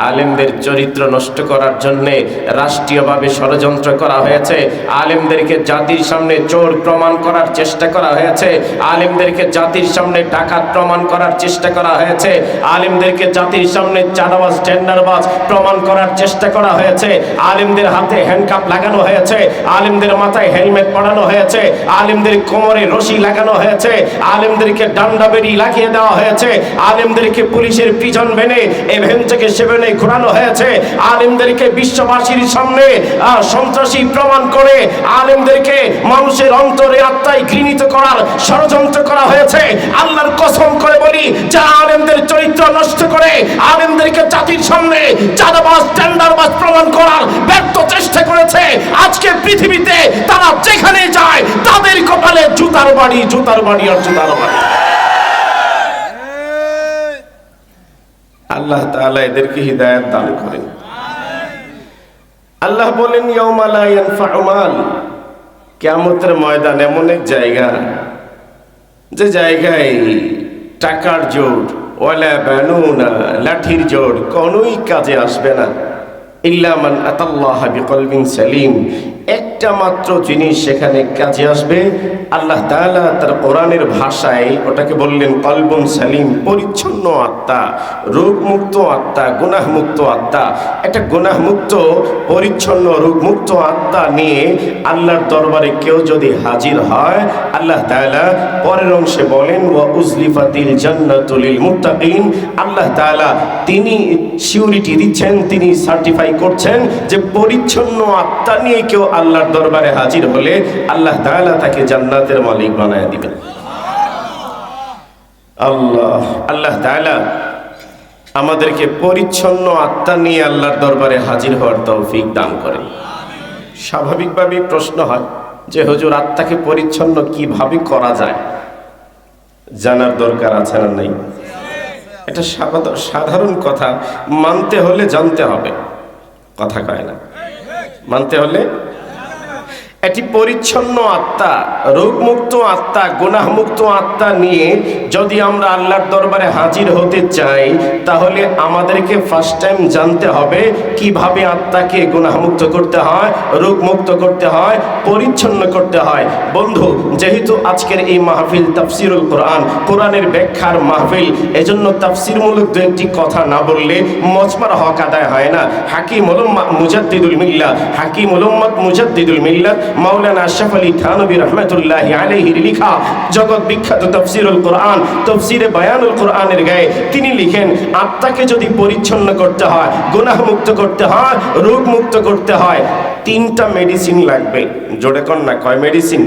আলেমদের চরিত্র নষ্ট করার জন্যে রাষ্ট্রীয়ভাবে ষড়যন্ত্র করা হয়েছে। আলেমদেরকে জাতির সামনে চোর প্রমাণ করার চেষ্টা করা হয়েছে। আলেমদেরকে জাতির সামনে ডাকাত প্রমাণ করার চেষ্টা করা হয়েছে। আলেমদেরকে জাতির সামনে চাঁদাবাজ টেন্ডারবাজ প্রমাণ করার চেষ্টা করা হয়েছে। আলেমদের হাতে হ্যান্ডকাপ লাগানো হয়েছে, আলেমদের মাথায় হেলমেট পরানো হয়েছে, আলেমদের কোমরে রশি লাগানো হয়েছে, আলেমদেরকে ডান্ডা বেড়ি লাগিয়ে দেওয়া হয়েছে, আলেমদেরকে পুলিশের পিছন ভেনে এই ভ্যান থেকে সেভেনে ঘোরানো হয়েছে, আলেমদেরকে বিশ্ববাসীর সামনে সন্ত্রাসী প্রমাণ করে আলেমদেরকে মানুষের অন্তরে আত্মায় ঘৃণিত করার ষড়যন্ত্র করা হয়েছে। আল্লাহর কসম করে বলি, যারা আলেমদের চরিত্র নষ্ট করে আলেমদেরকে জাতির সামনে চাঁদাবাজ টেন্ডারবাজ প্রমাণ করার ব্যর্থ চেষ্টা করেছে, আজকে পৃথিবীতে তারা যেখানে যায় তাদের কপালে জুতার বাড়ি, জুতার বাড়ি আর জুতার বাড়ি। আল্লাহ তাআলা এদেরকে হিদায়াত দান করেন। আল্লাহ বলেন, ইয়াউমা লা ইয়ানফাউ মাল, কিয়ামতের ময়দান এমন এক জায়গা, যে জায়গায় টাকার জোর ওয়ালা বানুনা, লাঠির জোর কোনোই কাজে আসবে না। ইল্লা মান আতাল্লাহা বিকলবিন সালিম, একটা মাত্র জিনিস সেখানে কাজে আসবে। আল্লাহ তাআলা তার কোরআনের ভাষায় ওটাকে বললেন কলবুন সালিম, পরিচ্ছন্ন আত্মা, রোগমুক্ত আত্মা, গুনাহমুক্ত আত্মা। একটা গুনাহমুক্ত পরিচ্ছন্ন রোগমুক্ত আত্মা নিয়ে আল্লাহর দরবারে কেউ যদি হাজির হয়, আল্লাহ তাআলা পরের অংশে বলেন ওয়া উজলিফাতিল জান্নাতু লিল মুত্তাকিন। আল্লাহ তাআলা তিনি সিউরিটি দিচ্ছেন, তিনি সার্টিফাই করছেন যে পরিচ্ছন্ন আত্মা নিয়ে কেউ আল্লাহর দরবারে হাজির হলে আল্লাহ তাআলা তাকে জান্নাতের মালিক বানায় দিবেন। আল্লাহ তাআলা আমাদেরকে পরিচ্ছন্ন আত্মা নিয়ে আল্লাহর দরবারে হাজির হওয়ার তৌফিক দান করেন। স্বাভাবিকভাবেই প্রশ্ন হয় যে হুজুর, আত্মাকে পরিচ্ছন্ন কিভাবে করা যায়? জানার দরকার আছে না নাই? এটা সাধারণ কথা, মানতে হলে জানতে হবে, কথা কয় না। মানতে হলে এটি পরিচ্ছন্ন আত্মা, রোগমুক্ত আত্মা, গুনাহমুক্ত আত্মা নিয়ে যদি আমরা আল্লাহর দরবারে হাজির হতে চাই, তাহলে আমাদেরকে ফার্স্ট টাইম জানতে হবে কিভাবে আত্মাকে গুনাহমুক্ত করতে হয়, রোগমুক্ত করতে হয়, পরিচ্ছন্ন করতে হয়। বন্ধু, যেহেতু আজকের এই মাহফিল তাফসিরুল কোরআন, কোরআনের ব্যাখ্যার মাহফিল, এজন্য তাফসিরমূলক দু একটি কথা না বললে মজমার হক আদায় হয় না। হাকিমুল উম্মাহ মুজাদ্দিদুল মিল্লাহ, হাকিমুল উম্মাহ মুজাদ্দিদুল মিল্লাহ মাওলানা আশরাফ আলী থানভী রাহমাতুল্লাহি আলাইহির লেখা জগৎ বিখ্যাত তাফসিরুল কোরআন, তাফসিরে বায়ানুল কোরআনের গায়ে তিনি লিখেন, আত্মাকে যদি পরিচ্ছন্ন করতে হয়, গুনাহমুক্ত করতে হয়, রোগমুক্ত করতে হয়, তিনটা মেডিসিন লাগবে। জোরে কর না, কয় মেডিসিন?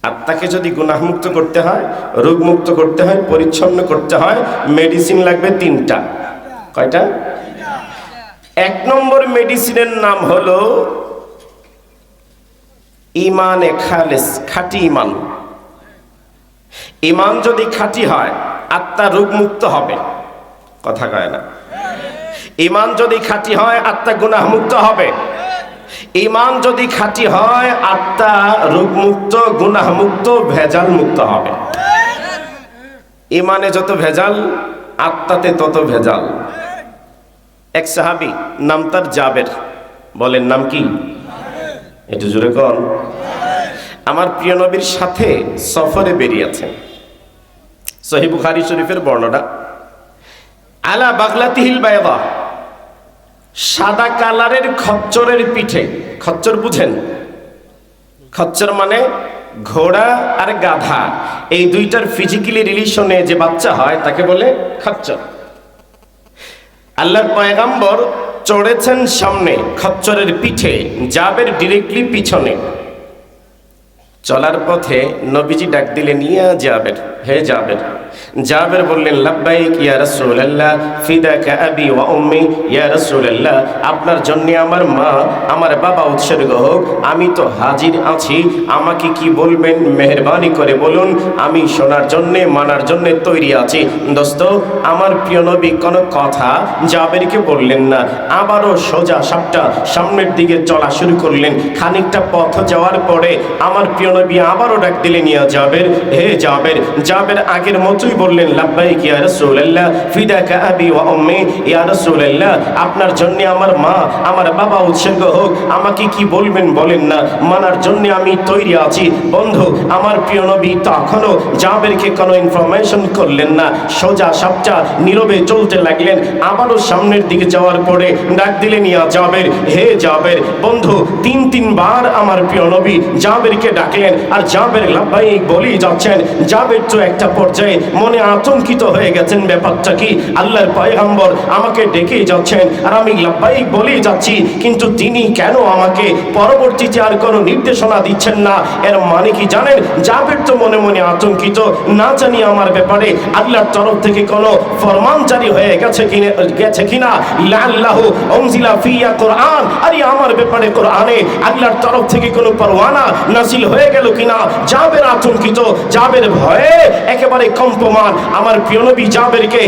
আত্মাকে যদি গুনাহমুক্ত করতে হয়, রোগমুক্ত করতে হয়, পরিচ্ছন্ন করতে হয়, মেডিসিন লাগবে তিনটা। কয়টা? এক নম্বর মেডিসিনের নাম হলো ইমানে খালেস, খাঁটি ইমান। ইমান যদি খাঁটি হয়, আত্মা রোগমুক্ত হবে, কথা কয় না। ইমান যদি খাঁটি হয়, আত্মা গুনাহমুক্ত হবে। ইমান যদি খাঁটি হয়, আত্মা রোগমুক্ত, গুনাহমুক্ত, ভেজাল মুক্ত হবে। ইমানে যত ভেজাল, আত্মাতে তত ভেজাল। এক সাহাবী, নাম তার জাবের, বলেন নাম কি? একটু জোরে কর। আমার প্রিয় নবীর সাথে সফরে বেরিয়েছেন। সহিহ বুখারী শরীফের বর্ণনা, আলা বাগলাতিহিল বাইদা, সাদা কালারের খচ্চরের পিঠে। খচ্চর বুঝেন? খচ্চর মানে ঘোড়া আর গাধা, এই দুইটার ফিজিক্যালি রিলেশনে যে বাচ্চা হয় তাকে বলে খচ্চর। আল্লাহর পয়গম্বর চড়েছেন সামনে খচ্চরের পিঠে, জাবের ডিরেক্টলি পিছনে। চলার পথে নবীজি ডাক দিলেন, ইয়া জাবের, হে জাবের। জাবের বললেন, লাব্বাইক ইয়া রাসূলুল্লাহ, ফিদাকা আবি ওয়া উম্মি, ইয়া রাসূলুল্লাহ, আপনার জন্য আমার মা, আমার বাবা উৎসর্গ হোক, আমি তো হাজির আছি, আমাকে কি বলবেন মেহেরবানি করে বলুন, আমি শোনার জন্য মানার জন্য তৈরি আছি। দোস্ত, আমার প্রিয় নবী কোনো কথা জাবেরকে বললেন না, আবারও সোজা সাপটা সামনের দিকে চলা শুরু করলেন। খানিকটা পথ যাওয়ার পরে আমার প্রিয় নবী আবারও ডাক দিলেন, ইয়া জাবের, হে জাবের। জাবের আগের মতোই বললেন লাব্বাইক ইয়া রাসূলুল্লাহ ফিদাকা আবি ওয়া উম্মি, ইয়া রাসূলুল্লাহ আপনার জন্য আমার মা আমার বাবা উৎসর্গ হোক, আমাকে কি বলবেন বলেন না, মানার জন্য আমি তৈরি আছি। বন্ধু আমার প্রিয় নবী তখনও জাবেরকে কোনো ইনফরমেশন করলেন না, সোজা সাপচা নীরবে চলতে লাগলেন। আবারও সামনের দিকে যাওয়ার পরে ডাক দিলেন ইয়া জাবের, হে জাবের। বন্ধু তিনবার আমার প্রিয় নবী জাবেরকে ডাকলেন, আর জাবের লাব্বাইক বলেই যাচ্ছেন। জাবের তো একটা পর্যায়ে মনে আতঙ্কিত হয়ে গেছেন, ব্যাপারটা কি, আল্লাহর পয়গম্বর আমাকে ডেকেই যাচ্ছেন আর আমি লাব্বাইক বলেই যাচ্ছি, কিন্তু তিনি কেন আমাকে পরবর্তীতে আর কোনো নির্দেশনা দিচ্ছেন না? এর মানে কি জানেন? জাবের তো মনে মনে আতঙ্কিত, না জানি আমার ব্যাপারে আল্লাহর তরফ থেকে কোনো ফরমান জারি হয়ে গেছে কিনা, লাল্লাহু উনজিলা ফিয়া কোরআন, আরে আমার ব্যাপারে কোরআনে আল্লাহর তরফ থেকে কোনো পরওয়ানা নাযিল হয়ে গেল কিনা। জাবের আতঙ্কিত, জাবের ভয়ে একেবারে কম্পমান। আমার প্রিয় নবী জাবেরকে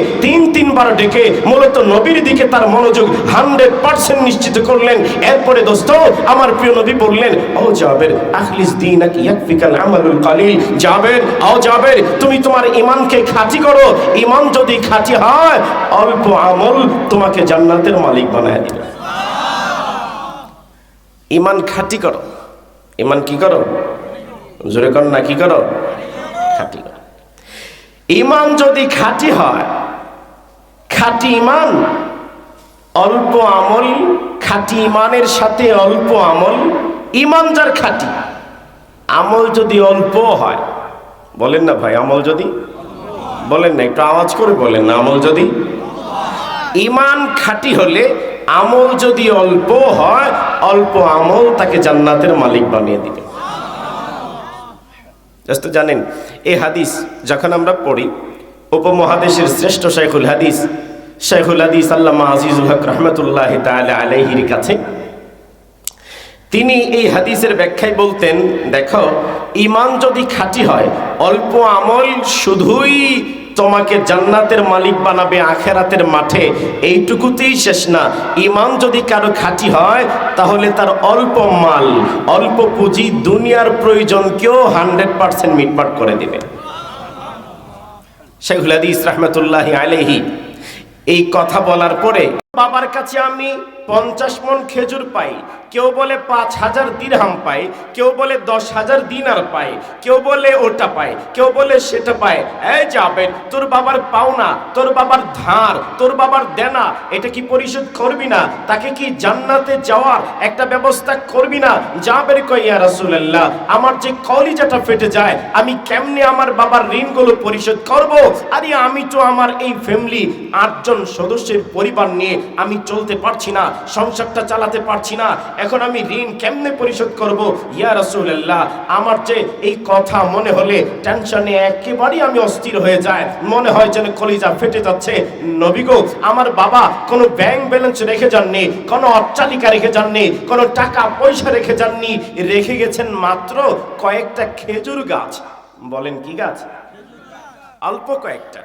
তিনবার ডেকে মূলত নবীর দিকে তার মনোযোগ 100% নিশ্চিত করলেন। এরপরে দোস্ত আমার প্রিয় নবী বললেন, ও জাবের আখলিস দীনাক ইয়াকফিকাল আমালুল কালিল। জাবের, ও জাবের তুমি তোমার ঈমানকে খাঁটি করো, ঈমান যদি খাঁটি হয় অল্প আমল তোমাকে জান্নাতের মালিক বানায় দিবে। ঈমান খাঁটি করো, ঈমান কি করো, জোরে কর না, কি করো, খাঁটি করো। ঈমান যদি খাঁটি হয়, খাঁটি ঈমান অল্প আমল, খাঁটি ঈমানের সাথে অল্প আমল, ঈমান যার খাঁটি, আমল যদি অল্প হয়, বলেন না ভাই, আমল যদি, বলেন না, একটু আওয়াজ করে বলেন না, আমল যদি, ঈমান খাঁটি হলে আমল যদি অল্প হয়, অল্প আমল তাকে জান্নাতের মালিক বানিয়ে দিবে। জাস্ট জানেন এই হাদিস যখন আমরা পড়ি, উপমহাদেশের শ্রেষ্ঠ শাইখুল হাদিস আল্লামা আজিজুল হক রহমতুল্লাহ তাআলা আলাইহির কাছে তিনি এই হাদিসের ব্যাখ্যায় বলতেন, দেখো ঈমান যদি খাঁটি হয়, অল্প আমল শুধুই তোমাকে জান্নাতের মালিক বানাবে আখেরাতের মাঠে, এইটুকুতেই শেষ না। ঈমান যদি কারো খাঁটি হয় তাহলে তার অল্প মাল, অল্প পুঁজি দুনিয়ার প্রয়োজনকেও 100% মিটমাট করে দেবে। শাইখুল হাদিস রাহমাতুল্লাহি আলাইহি এই কথা বলার পরে, বাবার কাছে আমি 50 মণ খেজুর পাই, কেউ বলে 5000 দিরহাম পাই, কেউ বলে 10,000 দিনার পাই, কেউ বলে ওটা পাই, কেউ বলে সেটা পাই। এই যাবেন, তোর বাবার পাওনা, তোর বাবার ধার, তোর বাবার দেনা, এটা কি পরিশোধ করবি না? তাকে কি জান্নাতে যাওয়ার একটা ব্যবস্থা করবি না? জাবের কই, ইয়া রাসূলুল্লাহ আমার যে কলিজাটা ফেটে যায়, আমি কেমনে আমার বাবার ঋণগুলো পরিশোধ করব? আরে আমি তো আমার এই ফ্যামিলি 8 জন সদস্যের পরিবার নিয়ে আমি চলতে পারছি না, সংসারটা চালাতে পারছি না, এখন আমি ঋণ কেমনে পরিশোধ করব? ইয়া রাসূলুল্লাহ আমার যে এই কথা মনে হলে টেনশনে একেবারেই আমি অস্থির হয়ে যায়, মনে হয় যেন কলিজা ফেটে যাচ্ছে। নবী গো, আমার বাবা কোনো ব্যাংক ব্যালেন্স রেখে যাননি, কোনো অট্টালিকা রেখে যাননি, কোনো টাকা পয়সা রেখে যাননি, রেখে গেছেন মাত্র কয়েকটা খেজুর গাছ। বলেন কি গাছ? অল্প কয়েকটা।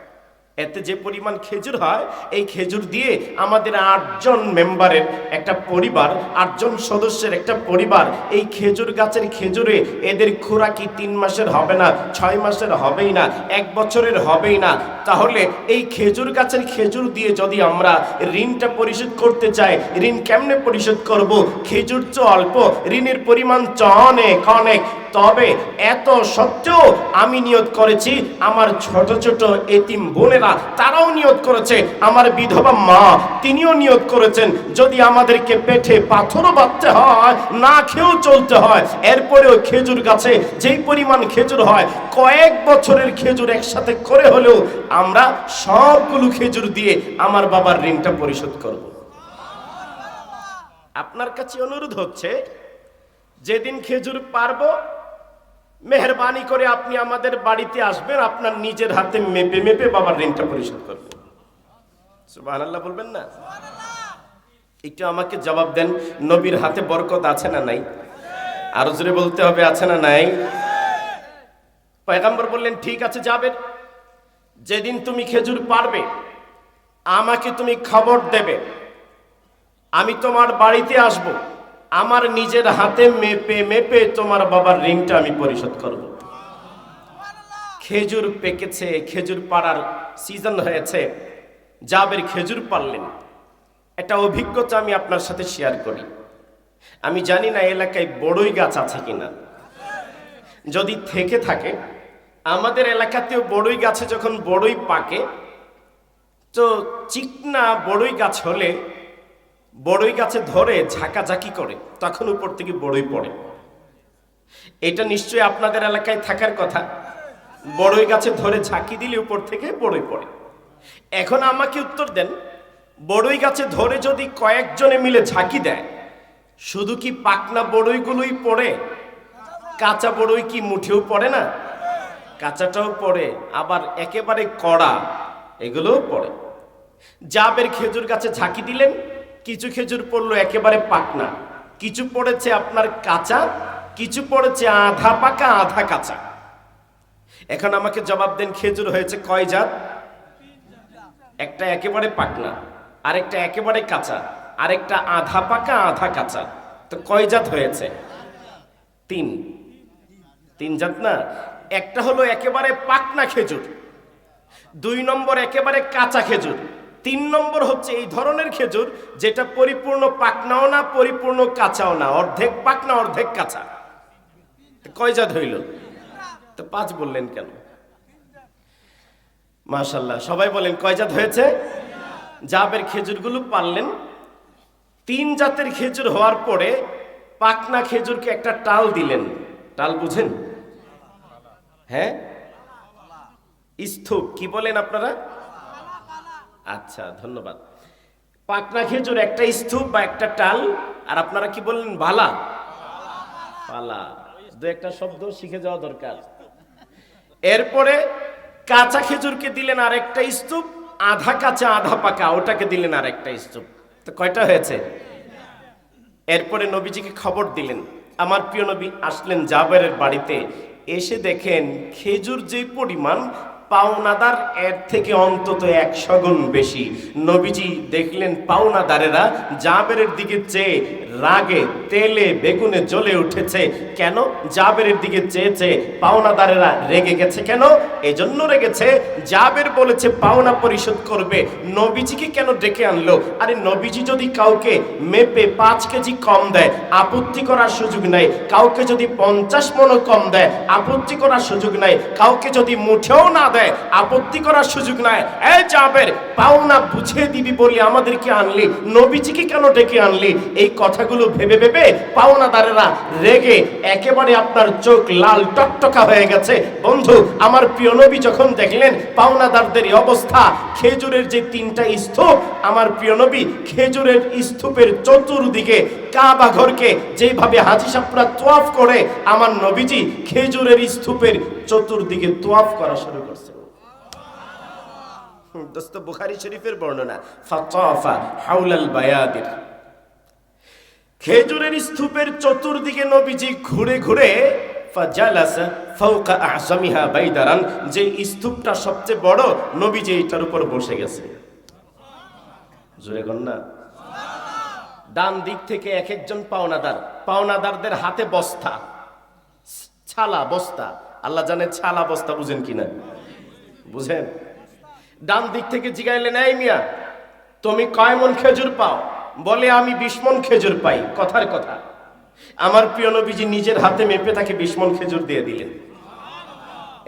এতে যে পরিমাণ খেজুর হয়, এই খেজুর দিয়ে আমাদের 8 জন মেম্বারের একটা পরিবার, 8 জন সদস্যের একটা পরিবার, এই খেজুর গাছের খেজুরে এদের খোরাকি 3 মাসের হবে না, 6 মাসের হবেই না, 1 বছরের হবেই না। তাহলে এই খেজুর গাছের খেজুর দিয়ে যদি আমরা ঋণটা পরিশোধ করতে চাই, ঋণ কেমনে পরিশোধ করব? খেজুর তো অল্প, ঋণের পরিমাণ অনেক অনেক। তবে এত সত্ত্বেও আমি নিয়ত করেছি, আমার ছোট ছোট এতিম বোনেরা তারাও নিয়ত করেছে, আমার বিধবা মা তিনিও নিয়ত করেছেন, যদি আমাদেরকে পেটে পাথরও বাঁধতে হয়, না খেয়েও চলতে হয়, এরপরেও খেজুর গাছে যেই পরিমাণ খেজুর হয়, কয়েক বছরের খেজুর একসাথে করে হলেও আমরা সবগুলো খেজুর দিয়ে আমার বাবার ঋণটা পরিশোধ করব। আপনার কাছে অনুরোধ হচ্ছে, যেদিন খেজুর পারবো মেহরবানি করে আপনি আমাদের বাড়িতে আসবেন, আপনার নিজের হাতে মেপে মেপে বাবার ঋণটা পরিশোধ করবেন। সুবহানাল্লাহ বলবেন না? একটু আমাকে জবাব দেন, নবীর হাতে বরকত আছে না নাই? আরো জোরে বলতে হবে, আছে না নাই? পয়গম্বর বললেন, ঠিক আছে যাবেন, যেদিন তুমি খেজুর পারবে আমাকে তুমি খবর দেবে, আমি তোমার বাড়িতে আসব, আমার নিজের হাতে মেপে মেপে তোমার বাবার ঋণটা আমি পরিশোধ করব। খেজুর পেকেছে, খেজুর পাড়ার সিজন হয়েছে, জাবের খেজুর পারলেন। একটা অভিজ্ঞতা আমি আপনার সাথে শেয়ার করি। আমি জানি না এলাকায় বড়ই গাছ আছে কিনা, যদি থেকে থাকে, আমাদের এলাকাতেও বড়ই গাছে যখন বড়ই পাকে, তো চিকনা বড়ই গাছ হলে বড়ই গাছে ধরে ঝাঁকাঝাঁকি করে, তখন উপর থেকে বড়ই পড়ে। এটা নিশ্চয়ই আপনাদের এলাকায় থাকার কথা। বড়ই গাছে ধরে ঝাঁকি দিলে উপর থেকে বড়ই পড়ে। এখন আমাকে উত্তর দেন, বড়ই গাছে ধরে যদি কয়েকজনে মিলে ঝাঁকি দেয়, শুধু কি পাকনা বড়ইগুলোই পড়ে? কাঁচা বড়ই কি মুঠেও পড়ে না? কাঁচাটাও পড়ে, আবার একেবারে কড়া এগুলোও পড়ে। জাবের খেজুর গাছে ঝাঁকি দিলেন, কিছু খেজুর পড়লো একেবারে পাকনা, কিছু পড়েছে আপনার কাঁচা, কিছু পড়েছে আধা পাকা আধা কাঁচা। এখন আমাকে জবাব দেন, খেজুর হয়েছে কয় জাত? একটা একেবারে পাকনা, আরেকটা একেবারে কাঁচা, আরেকটা আধা পাকা আধা কাঁচা। তো কয় জাত হয়েছে? তিন জাত না? একটা হলো একেবারে পাকনা খেজুর, 2 নম্বর একেবারে কাঁচা খেজুর, 3 নম্বর হচ্ছে এই ধরনের খেজুর যেটা পরিপূর্ণ পাকনাও না পরিপূর্ণ কাঁচাও না, অর্ধেক পাকনা অর্ধেক কাঁচা। কয় জাত হইল? তো 5 বললেন কেন? মাশাআল্লাহ, সবাই বলেন কয় জাত হয়েছে? জাবের খেজুরগুলো পারলেন। 3 জাতের খেজুর হওয়ার পরে পাকনা খেজুরকে একটা টাল দিলেন। টাল বুঝেন? হ্যাঁ, স্তূপ কি বলেন আপনারা? আচ্ছা, ধন্যবাদ। পাকনা খেজুর একটা স্তূপ বা একটা টাল, আর আপনারা কি বললেন? বালা। পালা, 2-1টা শব্দ শিখে যাওয়া দরকার। এরপরে কাঁচা খেজুরকে দিলেন আর একটা স্তূপ, আধা কাঁচা আধা পাকা ওটাকে দিলেন আর একটা স্তূপ। তো কয়টা হয়েছে? এরপরে নবীজিকে খবর দিলেন। আমার প্রিয় নবী আসলেন জাবেরের বাড়িতে, এসে দেখেন খেজুর যে পরিমাণ, পাওনাদার এর থেকে অন্তত 100 গুণ বেশি। নবীজি দেখলেন পাওনাদারেরা জাবেরের দিকে চেয়ে রাগে তেলে বেগুনে জ্বলে উঠেছে। কেন? জাবেরের দিকে চেয়েছে পাওনাদারেরা রেগে গেছে। কেন? এজন্য রেগেছে, জাবের বলেছে পাওনা পরিশোধ করবে, নবীজিকে কেন ডেকে আনলো? আরে নবীজি যদি কাউকে মেপে 5 কেজি কম দেয়, আপত্তি করার সুযোগ নাই। কাউকে যদি 50 মণও কম দেয়, আপত্তি করার সুযোগ নাই। কাউকে যদি মুঠেও না দেয়, আপত্তি করার সুযোগ নাই। এই জাবের, পাওনা বুঝিয়ে দিবি বলে আমাদেরকে আনলি, নবীজিকে কেন ডেকে আনলি? এই কথাগুলো ভেবে ভেবে পাওনাদারেরা রেগে একেবারে আপনার চোখ লাল টকটকা হয়ে গেছে। বন্ধু, আমার প্রিয় নবী যখন দেখলেন পাওনাদারদের অবস্থা, খেজুরের যে 3টা স্তূপ, আমার প্রিয় নবী খেজুরের স্তূপের চতুর্দিকে কাবা ঘরকে যেভাবে হাজী সাহেবরা তোয়াফ করে, আমার নবীজি খেজুরের স্তূপের চতুর্দিকে তোয়াফ করা শুরু করছে। দোস্ত, বুখারী শরীফের বর্ণনা, ফাতাফা হাওলাল বায়াদির। খেজুরের স্তূপের চতুর্দিকে নবীজি ঘুরে ঘুরে ফাজালাসা ফাওকা আহসামিহা বাইদারান, যে স্তূপটা সবচেয়ে বড়, নবীজি এটার উপর বসে গেছে। জোরে বল না। ডান দিক থেকে এক একজন পাওনাদার, পাওনাদারদের হাতে বস্তা, ছালা বস্তা। আল্লাহ জানে ছালা বস্তা বুঝেন কিনা? বুঝেন? ডান দিক থেকে জিগাইলেন, এই মিয়া, তুমি কয় মণ খেজুর পাও? বলে, আমি 20 মণ খেজুর পাই। কথার কথা, আমার প্রিয় নবীজি নিজের হাতে মেপে তাকে 20 মণ খেজুর দিয়ে দিলেন।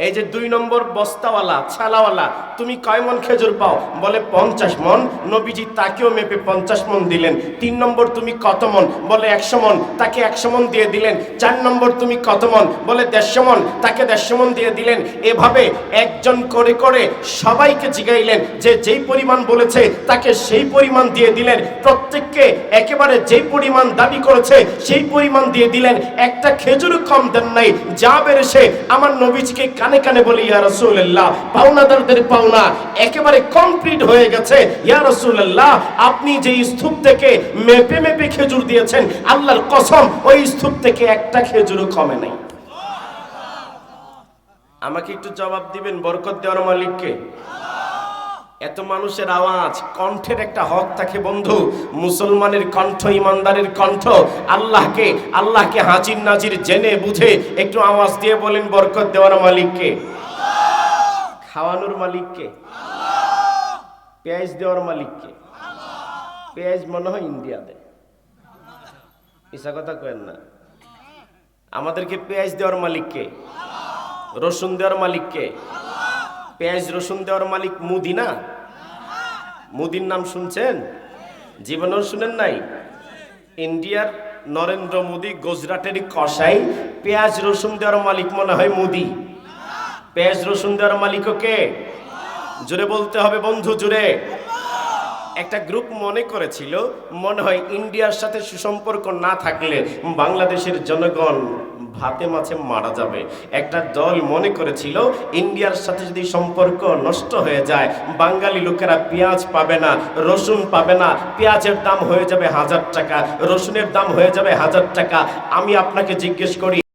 এই যে 2 নম্বর বস্তাওয়ালা ছালাওয়ালা, তুমি কয় মণ খেজুর পাও? বলে 50 মণ। নবীজি তাকেও মেপে 50 মণ দিলেন। 3 নম্বর, তুমি কত মণ? বলে 100 মণ, তাকে 100 মণ দিয়ে দিলেন। 4 নম্বর, তুমি কত মণ? বলে 150 মণ, তাকে 150 মণ দিয়ে দিলেন। এভাবে একজন করে করে সবাইকে জিগাইলেন, যে যেই পরিমাণ বলেছে তাকে সেই পরিমাণ দিয়ে দিলেন। প্রত্যেককে একেবারে যেই পরিমাণ দাবি করেছে সেই পরিমাণ দিয়ে দিলেন। একটা খেজুর কম দেন নাই। জাবের এসে আমার নবীজিকে কানে কানে বলে, ইয়া রাসূলুল্লাহ, পাওনাদারদের পাওনা একেবারে কমপ্লিট হয়ে গেছে। ইয়া রাসূলুল্লাহ, আপনি যে স্তূপ থেকে মেপে মেপে খেজুর দিয়েছেন, আল্লাহর কসম ওই স্তূপ থেকে একটা খেজুরও কমে নাই। আমাকে একটু জবাব দিবেন, বরকত দেওয়ার মালিককে? এত মানুষের আওয়াজ, কণ্ঠের একটা হক থাকে বন্ধু। মুসলমানের কণ্ঠ, ইমানদারের কণ্ঠ। আল্লাহকে হাজির নাজির জেনে বুঝে একটু আওয়াজ দিয়ে বলেন, বরকত দেওয়ার মালিককে? খাওয়ানোর মালিককে? পেঁয়াজ দেওয়ার মালিককে? পেঁয়াজ মনে হয় ইন্ডিয়া দেয়, মিছা কথা কেন না। আমাদেরকে পেঁয়াজ দেওয়ার মালিককে? রসুন দেওয়ার মালিককে? পেঁয়াজ রসুন দেওয়ার মালিক মুদি না? মুদির নাম শুনছেন? জীবনেও শুনেন নাই? ইন্ডিয়ার নরেন্দ্র মোদী গুজরাটেরই কসাই, পেঁয়াজ রসুন দেওয়ার মালিক মনে হয় মোদি। পেঁয়াজ রসুন দেওয়ার মালিকও কে? জোরে বলতে হবে বন্ধু, জোরে। একটা গ্রুপ মনে করেছিল মনে হয় ইন্ডিয়ার সাথে সুসম্পর্ক না থাকলে বাংলাদেশের জনগণ ভাতে মাছে মারা যাবে। একটা দল মনে করেছিল ইন্ডিয়ার সাথে যদি সম্পর্ক নষ্ট হয়ে যায় বাঙালি লোকেরা পেঁয়াজ পাবে না, রসুন পাবে না, পেঁয়াজের দাম হয়ে যাবে 1000 টাকা, রসুনের দাম হয়ে যাবে 1000 টাকা। আমি আপনাকে জিজ্ঞেস করি